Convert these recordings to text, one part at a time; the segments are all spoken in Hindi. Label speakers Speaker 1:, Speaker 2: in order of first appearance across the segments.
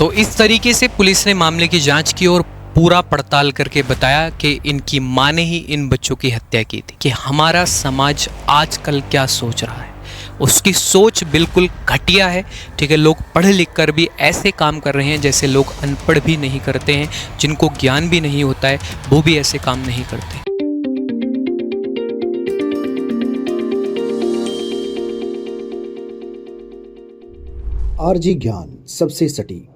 Speaker 1: तो इस तरीके से पुलिस ने मामले की जांच की और पूरा पड़ताल करके बताया कि इनकी मां ने ही इन बच्चों की हत्या की थी। कि हमारा समाज आजकल क्या सोच रहा है, उसकी सोच बिल्कुल घटिया है। ठीक है, लोग पढ़ लिख कर भी ऐसे काम कर रहे हैं जैसे लोग अनपढ़ भी नहीं करते हैं, जिनको ज्ञान भी नहीं होता है वो भी ऐसे काम नहीं करते।
Speaker 2: आरजी ज्ञान सबसे सटीक।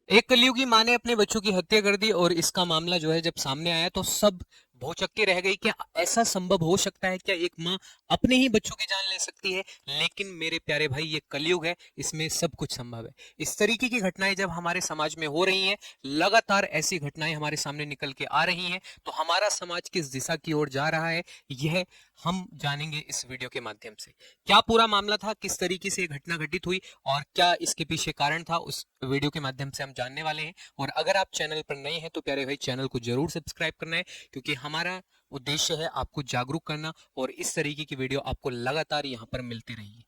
Speaker 1: एक कलयुगी माँ ने अपने बच्चों की हत्या कर दी और इसका मामला जो है जब सामने आया तो सब भौचक्के रह गई। क्या ऐसा संभव हो सकता है? क्या एक माँ अपने ही बच्चों की जान ले सकती है? लेकिन मेरे प्यारे भाई, ये कलयुग है, इसमें सब कुछ संभव है। इस तरीके की घटनाएं जब हमारे समाज में हो रही हैं, लगातार ऐसी घटनाएं हमारे सामने निकल के आ रही हैं, तो हमारा समाज किस दिशा की ओर जा रहा है यह हम जानेंगे इस वीडियो के माध्यम से। क्या पूरा मामला था, किस तरीके से घटना घटित हुई और क्या इसके पीछे कारण था, उस वीडियो के माध्यम से हम जानने वाले हैं। और अगर आप चैनल पर नए हैं तो प्यारे भाई चैनल को जरूर सब्सक्राइब करना है, क्योंकि हमारा उद्देश्य है आपको जागरूक करना और इस तरीके की वीडियो आपको लगातार यहाँ पर मिलती रहेगी।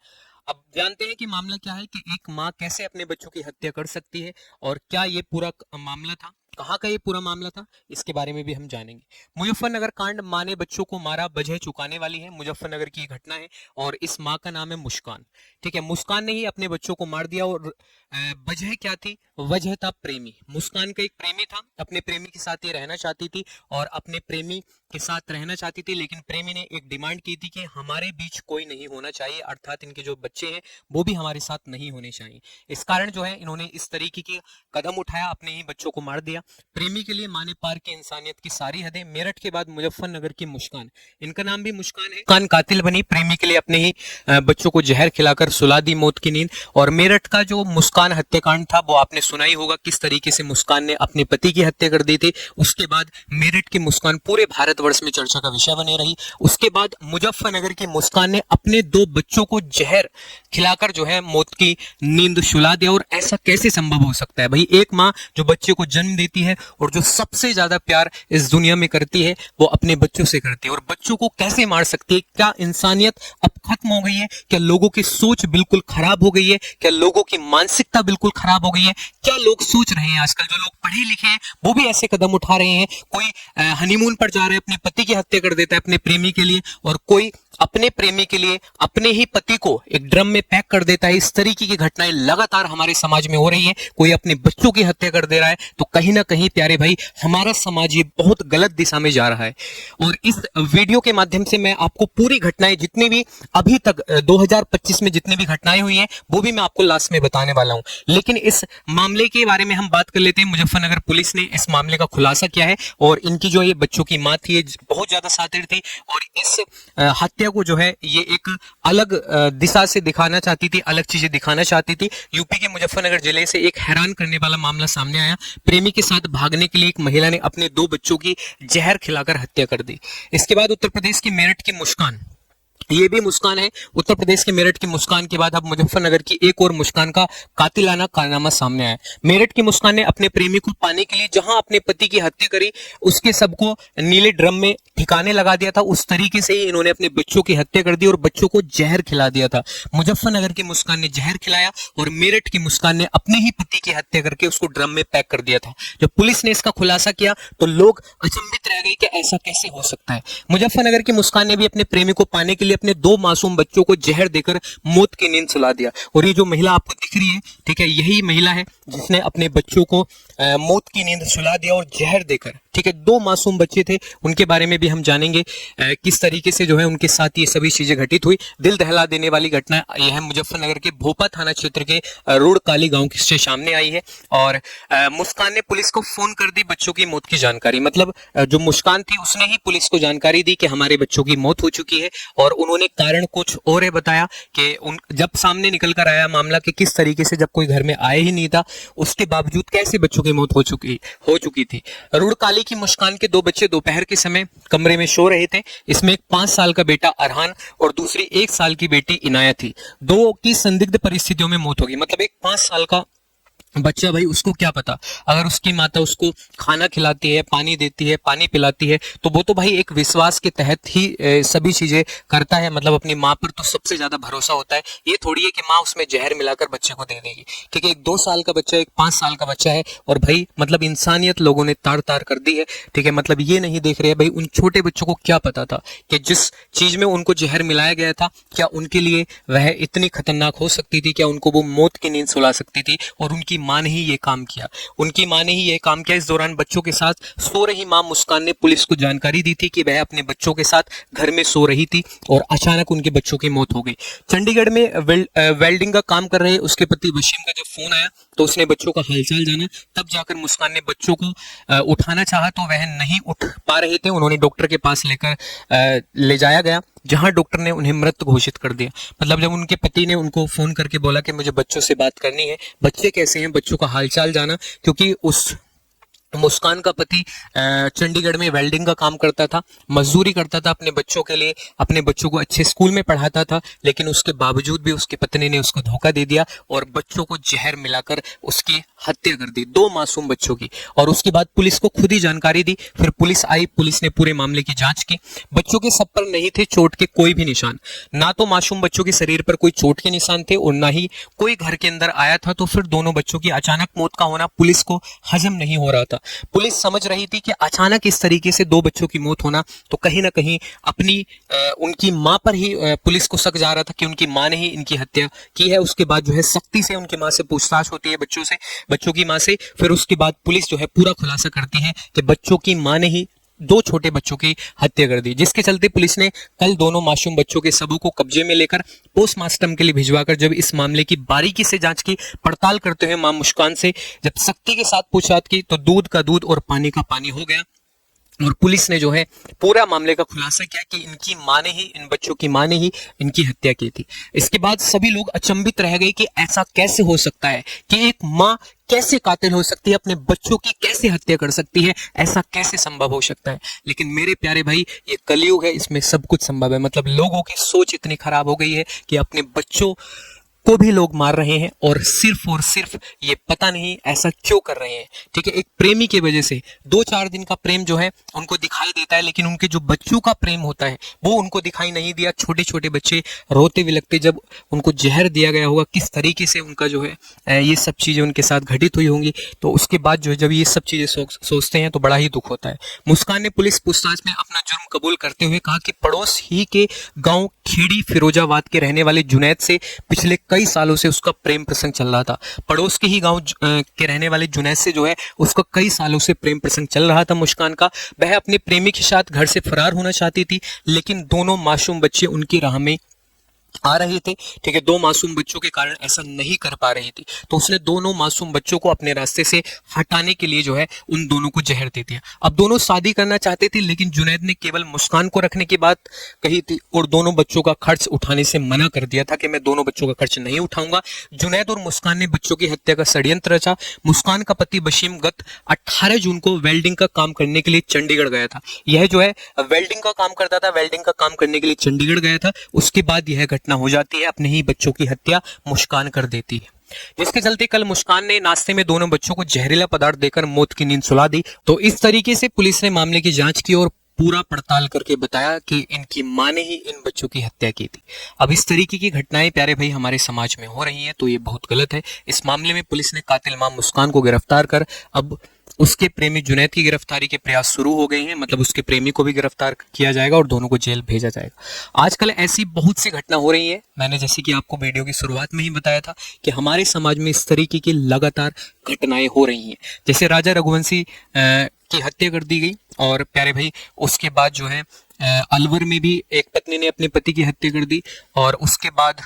Speaker 1: अब जानते हैं कि मामला क्या है, कि एक माँ कैसे अपने बच्चों की हत्या कर सकती है और क्या ये पूरा मामला था, कहाँ का ये पूरा मामला था, इसके बारे में भी हम जानेंगे। मुजफ्फरनगर कांड, माँ ने बच्चों को मारा, वजह चुकाने वाली है। मुजफ्फरनगर की घटना है और इस माँ का नाम है मुस्कान। ठीक है, मुस्कान ने ही अपने बच्चों को मार दिया और वजह क्या थी? वजह था प्रेमी। मुस्कान का एक प्रेमी था, अपने प्रेमी के साथ ये रहना चाहती थी और अपने प्रेमी के साथ रहना चाहती थी, लेकिन प्रेमी ने एक डिमांड की थी कि हमारे बीच कोई नहीं होना चाहिए, अर्थात इनके जो बच्चे हैं वो भी हमारे साथ नहीं होने चाहिए। इस कारण जो है इन्होंने इस तरीके के कदम उठाया, अपने ही बच्चों को मार दिया। प्रेमी के लिए माँ ने पार की इंसानियत की सारी हदें। मेरठ के बाद मुजफ्फरनगर की मुस्कान, इनका नाम भी मुस्कान है, मुस्कान कातिल बनी, प्रेमी के लिए अपने ही बच्चों को जहर खिलाकर सुला दी मौत की नींद। और मेरठ का जो मुस्कान हत्याकांड था वो आपने सुना ही होगा, किस तरीके से मुस्कान ने अपने पति की हत्या कर दी थी। उसके बाद मेरठ की मुस्कान पूरे भारतवर्ष में चर्चा का विषय बनी रही। उसके बाद मुजफ्फरनगर की मुस्कान ने अपने 2 बच्चों को जहर खिलाकर जो है मौत की नींद सुला दिया। और ऐसा कैसे संभव हो सकता है भाई? एक माँ जो बच्चे को जन्म देती है और जो सबसे ज्यादा प्यार इस दुनिया में करती है वो अपने बच्चों से करती है, और बच्चों को कैसे मार सकती है? क्या इंसानियत अब खत्म हो गई है? क्या लोगों की सोच बिल्कुल खराब हो गई है? क्या लोगों की मानसिकता बिल्कुल खराब हो गई है? क्या लोग सोच रहे हैं आजकल, जो लोग पढ़े लिखे हैं वो भी ऐसे कदम उठा रहे हैं? कोई हनीमून पर जा रहा है, अपने पति की हत्या कर देता है अपने प्रेमी के लिए, और कोई अपने प्रेमी के लिए अपने ही पति को एक ड्रम में पैक कर देता है। इस तरीके की घटनाएं लगातार हमारे समाज में हो रही हैं। कोई अपने बच्चों की हत्या कर दे रहा है, तो कहीं ना कहीं प्यारे भाई हमारा समाज ये बहुत गलत दिशा में जा रहा है। और इस वीडियो के माध्यम से मैं आपको पूरी घटनाएं, जितनी भी अभी तक 2025 में जितनी भी घटनाएं हुई हैं वो भी मैं आपको लास्ट में बताने वाला हूं। लेकिन इस मामले के बारे में हम बात कर लेते हैं। मुजफ्फरनगर पुलिस ने इस मामले का खुलासा किया है और इनकी जो ये बच्चों की मां थी, ये बहुत ज्यादा शातिर थी और इस हत्या को जो है ये एक अलग दिशा से दिखाना चाहती थी, अलग चीजें दिखाना चाहती थी। यूपी के मुजफ्फरनगर जिले से एक हैरान करने वाला मामला सामने आया। प्रेमी के साथ भागने के लिए एक महिला ने अपने 2 बच्चों की जहर खिलाकर हत्या कर दी। इसके बाद उत्तर प्रदेश की मेरठ की मुस्कान, ये भी मुस्कान है। उत्तर प्रदेश के मेरठ की मुस्कान के बाद अब मुजफ्फरनगर की एक और मुस्कान का कातिलाना कारनामा सामने आया। मेरठ की मुस्कान ने अपने प्रेमी को पाने के लिए जहां अपने पति की हत्या करी, उसके सबको नीले ड्रम में ठिकाने लगा दिया था, उस तरीके से ही इन्होंने अपने बच्चों की हत्या कर दी और बच्चों को जहर खिला दिया था। मुजफ्फरनगर की मुस्कान ने जहर खिलाया और मेरठ की मुस्कान ने अपने ही पति की हत्या करके उसको ड्रम में पैक कर दिया था। जब पुलिस ने इसका खुलासा किया तो लोग अचंभित रह गए कि ऐसा कैसे हो सकता है। मुजफ्फरनगर की मुस्कान ने भी अपने प्रेमी को पाने के लिए अपने 2 मासूम बच्चों को जहर देकर मौत की नींद सुला दिया। और ये जो महिला आपको दिख रही है, ठीक है, यही महिला है जिसने अपने बच्चों को मौत की नींद सुला दिया और जहर देकर, ठीक है, 2 मासूम बच्चे थे, उनके बारे में भी हम जानेंगे किस तरीके से जो है उनके साथ ये सभी चीजें घटित हुई। दिल दहला देने वाली घटना यह है मुजफ्फरनगर के भोपा थाना क्षेत्र के रोड काली गांव से सामने आई है। और मुस्कान ने पुलिस को फोन कर दी बच्चों की मौत की जानकारी। मतलब जो मुस्कान थी उसने ही पुलिस को जानकारी दी कि हमारे बच्चों की मौत हो चुकी है, और उन्होंने कारण कुछ और है बताया कि जब सामने निकल कर आया मामला कि किस तरीके से जब कोई घर में आया ही नहीं था उसके बावजूद कैसे बच्चों की मौत हो चुकी थी। रुड़काली की मुस्कान के 2 बच्चे दोपहर के समय कमरे में सो रहे थे। इसमें एक 5 साल का बेटा अरहान और दूसरी 1 साल की बेटी इनाया थी। 2 की संदिग्ध परिस्थितियों में मौत होगी। मतलब एक 5 साल का बच्चा भाई उसको क्या पता, अगर उसकी माता उसको खाना खिलाती है, पानी देती है, पानी पिलाती है, तो वो तो भाई एक विश्वास के तहत ही सभी चीजें करता है। मतलब अपनी माँ पर तो सबसे ज्यादा भरोसा होता है। ये थोड़ी है कि माँ उसमें जहर मिलाकर बच्चे को दे देगी। ठीक है, एक 2 साल का बच्चा, एक 5 साल का बच्चा है, और भाई मतलब इंसानियत लोगों ने तार तार कर दी है। ठीक है, मतलब ये नहीं देख रहे हैं भाई उन छोटे बच्चों को क्या पता था कि जिस चीज में उनको जहर मिलाया गया था, क्या उनके लिए वह इतनी खतरनाक हो सकती थी, क्या उनको वो मौत की नींद सुला सकती थी। और उनकी माँ ने ही ये काम किया, उनकी माँ ने ही ये काम किया। इस दौरान बच्चों के साथ सो रही माँ मुस्कान ने पुलिस को जानकारी दी थी कि वह अपने बच्चों के साथ घर में सो रही थी और अचानक उनके बच्चों की मौत हो गई। चंडीगढ़ में वेल्डिंग का काम कर रहे उसके पति वसीम का जब फोन आया तो उसने बच्चों का हालचाल जाना, तब जाकर मुस्कान ने बच्चों को उठाना चाहा तो वह नहीं उठ पा रहे थे। उन्होंने डॉक्टर के पास लेकर ले जाया गया, जहां डॉक्टर ने उन्हें मृत घोषित कर दिया। मतलब जब उनके पति ने उनको फोन करके बोला कि मुझे बच्चों से बात करनी है, बच्चे कैसे हैं, बच्चों का हालचाल जाना, क्योंकि उस मुस्कान का पति चंडीगढ़ में वेल्डिंग का काम करता था, मजदूरी करता था अपने बच्चों के लिए, अपने बच्चों को अच्छे स्कूल में पढ़ाता था, लेकिन उसके बावजूद भी उसकी पत्नी ने उसको धोखा दे दिया और बच्चों को जहर मिलाकर उसकी हत्या कर दी, 2 मासूम बच्चों की। और उसके बाद पुलिस को खुद ही जानकारी दी, फिर पुलिस आई, पुलिस ने पूरे मामले की जांच की। बच्चों के सब पर नहीं थे चोट के कोई भी निशान, ना तो मासूम बच्चों के शरीर पर कोई चोट के निशान थे और ना ही कोई घर के अंदर आया था। तो फिर दोनों बच्चों की अचानक मौत का होना पुलिस को हजम नहीं हो रहा था। पुलिस समझ रही थी कि अचानक इस तरीके से 2 बच्चों की मौत होना तो कहीं ना कहीं अपनी उनकी मां पर ही पुलिस को शक जा रहा था कि उनकी मां ने ही इनकी हत्या की है। उसके बाद जो है सख्ती से उनकी मां से पूछताछ होती है, बच्चों की मां से। फिर उसके बाद पुलिस जो है पूरा खुलासा करती है कि बच्चों की मां ने ही 2 छोटे बच्चों की हत्या कर दी, जिसके चलते पुलिस ने कल दोनों मासूम बच्चों के शवों को कब्जे में लेकर पोस्टमार्टम के लिए भिजवाकर जब इस मामले की बारीकी से जांच की, पड़ताल करते हुए मां मुस्कान से जब सख्ती के साथ पूछताछ की, तो दूध का दूध और पानी का पानी हो गया। और पुलिस ने जो है पूरा मामले का खुलासा किया कि इनकी मां ने ही, इन बच्चों की मां ने ही इनकी हत्या की थी। इसके बाद सभी लोग अचंभित रह गए कि ऐसा कैसे हो सकता है कि एक मां कैसे कातिल हो सकती है, अपने बच्चों की कैसे हत्या कर सकती है, ऐसा कैसे संभव हो सकता है। लेकिन मेरे प्यारे भाई, ये कलयुग है, इसमें सब कुछ संभव है। मतलब लोगों की सोच इतनी खराब हो गई है कि अपने बच्चों को भी लोग मार रहे हैं और सिर्फ ये पता नहीं ऐसा क्यों कर रहे हैं। ठीक है, एक प्रेमी की वजह से 2-4 दिन का प्रेम जो है उनको दिखाई देता है, लेकिन उनके जो बच्चों का प्रेम होता है वो उनको दिखाई नहीं दिया। छोटे छोटे बच्चे रोते बिलखते जब उनको जहर दिया गया होगा, किस तरीके से उनका जो है ये सब चीजें उनके साथ घटित हुई होंगी, तो उसके बाद जो है जब ये सब चीजें सोचते हैं तो बड़ा ही दुख होता है। मुस्कान ने पुलिस पूछताछ में अपना जुर्म कबूल करते हुए कहा कि पड़ोस ही के गांव खेड़ी फिरोजाबाद के रहने वाले जुनैद से पिछले कई सालों से उसका प्रेम प्रसंग चल रहा था। पड़ोस के ही गांव के रहने वाले जुनैद से जो है उसका कई सालों से प्रेम प्रसंग चल रहा था मुस्कान का। वह अपने प्रेमी के साथ घर से फरार होना चाहती थी, लेकिन दोनों मासूम बच्चे उनकी राह में आ रहे थे। ठीक है, 2 मासूम बच्चों के कारण ऐसा नहीं कर पा रही थी, तो उसने दोनों मासूम बच्चों को अपने रास्ते से हटाने के लिए जो है उन दोनों को जहर दे दिया। अब दोनों शादी करना चाहते थे, लेकिन जुनैद ने केवल मुस्कान को रखने की बात कही थी और दोनों बच्चों का खर्च उठाने से मना कर दिया था कि मैं दोनों बच्चों का खर्च नहीं उठाऊंगा। जुनैद और मुस्कान ने बच्चों की हत्या का षड्यंत्र रचा। मुस्कान का पति वसीम गत 18 जून को वेल्डिंग का काम करने के लिए चंडीगढ़ गया था। यह जो है वेल्डिंग का काम करता था, वेल्डिंग का काम करने के लिए चंडीगढ़ गया था। उसके बाद यह घटना हो जाती है, अपने ही बच्चों की हत्या मुस्कान कर देती है, जिसके चलते कल मुस्कान ने नाश्ते में दोनों बच्चों को जहरीला पदार्थ देकर मौत की नींद सुला दी। तो इस तरीके से पुलिस ने मामले की जांच की और पूरा पड़ताल करके बताया कि इनकी मां ने ही इन बच्चों की हत्या की थी। अब इस तरीके की घटनाएं प्यारे भाई हमारे समाज में हो रही हैं, तो ये बहुत गलत है। इस मामले में पुलिस ने कातिल मां मुस्कान को गिरफ्तार कर अब उसके प्रेमी जुनैद की गिरफ्तारी के प्रयास शुरू हो गए हैं। मतलब उसके प्रेमी को भी गिरफ्तार किया जाएगा और दोनों को जेल भेजा जाएगा। आजकल ऐसी बहुत सी घटना हो रही है। मैंने जैसे कि आपको वीडियो की शुरुआत में ही बताया था कि हमारे समाज में इस तरीके की लगातार घटनाएं हो रही हैं। जैसे राजा रघुवंशी की हत्या कर दी गई और प्यारे भाई उसके बाद जो है अलवर में भी एक पत्नी ने अपने पति की हत्या कर दी और उसके बाद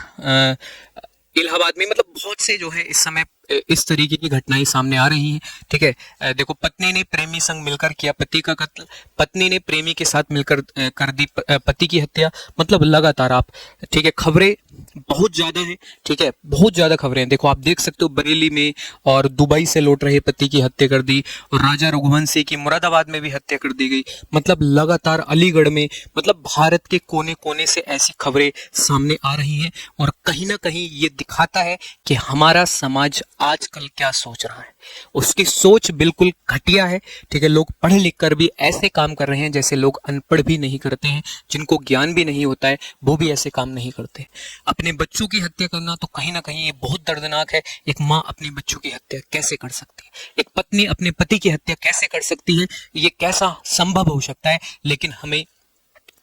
Speaker 1: इलाहाबाद में, मतलब बहुत से जो है इस समय इस तरीके की घटनाएं सामने आ रही हैं। ठीक है, देखो पत्नी ने प्रेमी संग मिलकर किया पति का कत्ल, पत्नी ने प्रेमी के साथ मिलकर कर दी पति की हत्या। मतलब लगातार आप, ठीक है, खबरें बहुत ज्यादा है। ठीक है, बहुत ज्यादा खबरें हैं। देखो आप देख सकते हो बरेली में और दुबई से लौट रहे पति की हत्या कर दी और राजा रघुवंशी की मुरादाबाद में भी हत्या कर दी गई। मतलब लगातार अलीगढ़ में, मतलब भारत के कोने कोने से ऐसी खबरें सामने आ रही हैं और कहीं ना कहीं ये दिखाता है कि हमारा समाज आजकल क्या सोच रहा है। उसकी सोच बिल्कुल घटिया है, ठीक है। लोग पढ़ लिख कर भी ऐसे काम कर रहे हैं जैसे लोग अनपढ़ भी नहीं करते हैं, जिनको ज्ञान भी नहीं होता है वो भी ऐसे काम नहीं करते। अपने बच्चों की हत्या करना तो कहीं ना कहीं ये बहुत दर्दनाक है। एक माँ अपने बच्चों की हत्या कैसे कर सकती है, एक पत्नी अपने पति की हत्या कैसे कर सकती है, ये कैसा संभव हो सकता है। लेकिन हमें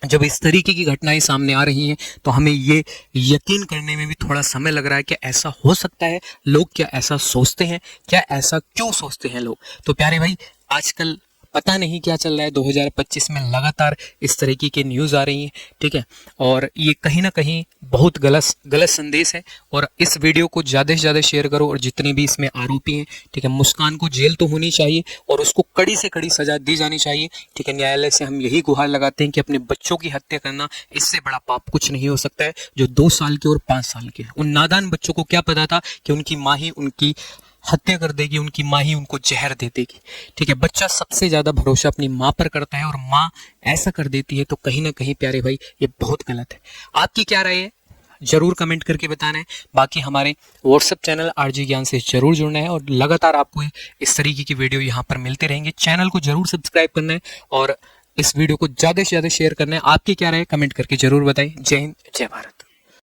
Speaker 1: जब इस तरीके की घटनाएं सामने आ रही हैं तो हमें ये यकीन करने में भी थोड़ा समय लग रहा है कि ऐसा हो सकता है। लोग क्या ऐसा सोचते हैं, क्या ऐसा क्यों सोचते हैं लोग। तो प्यारे भाई, आजकल पता नहीं क्या चल रहा है, 2025 में लगातार इस तरीके की न्यूज़ आ रही हैं, ठीक है। और ये कहीं ना कहीं बहुत गलत संदेश है। और इस वीडियो को ज़्यादा से ज़्यादा शेयर करो, और जितने भी इसमें आरोपी हैं, ठीक है, मुस्कान को जेल तो होनी चाहिए और उसको कड़ी से कड़ी सजा दी जानी चाहिए, ठीक है। न्यायालय से हम यही गुहार लगाते हैं कि अपने बच्चों की हत्या करना, इससे बड़ा पाप कुछ नहीं हो सकता है। जो 2 साल के और 5 साल के, उन नादान बच्चों को क्या पता था कि उनकी माँ ही उनकी हत्या कर देगी, उनकी माँ ही उनको जहर दे देगी, ठीक है। बच्चा सबसे ज्यादा भरोसा अपनी माँ पर करता है और माँ ऐसा कर देती है, तो कहीं ना कहीं प्यारे भाई ये बहुत गलत है। आपकी क्या राय है जरूर कमेंट करके बताना है। बाकी हमारे व्हाट्सएप चैनल आरजी ज्ञान से जरूर जुड़ना है, और लगातार आपको इस तरीके की वीडियो यहाँ पर मिलते रहेंगे। चैनल को जरूर सब्सक्राइब करना है और इस वीडियो को ज़्यादा से ज़्यादा शेयर करना है। आपकी क्या राय है कमेंट करके जरूर बताएं। जय हिंद, जय भारत।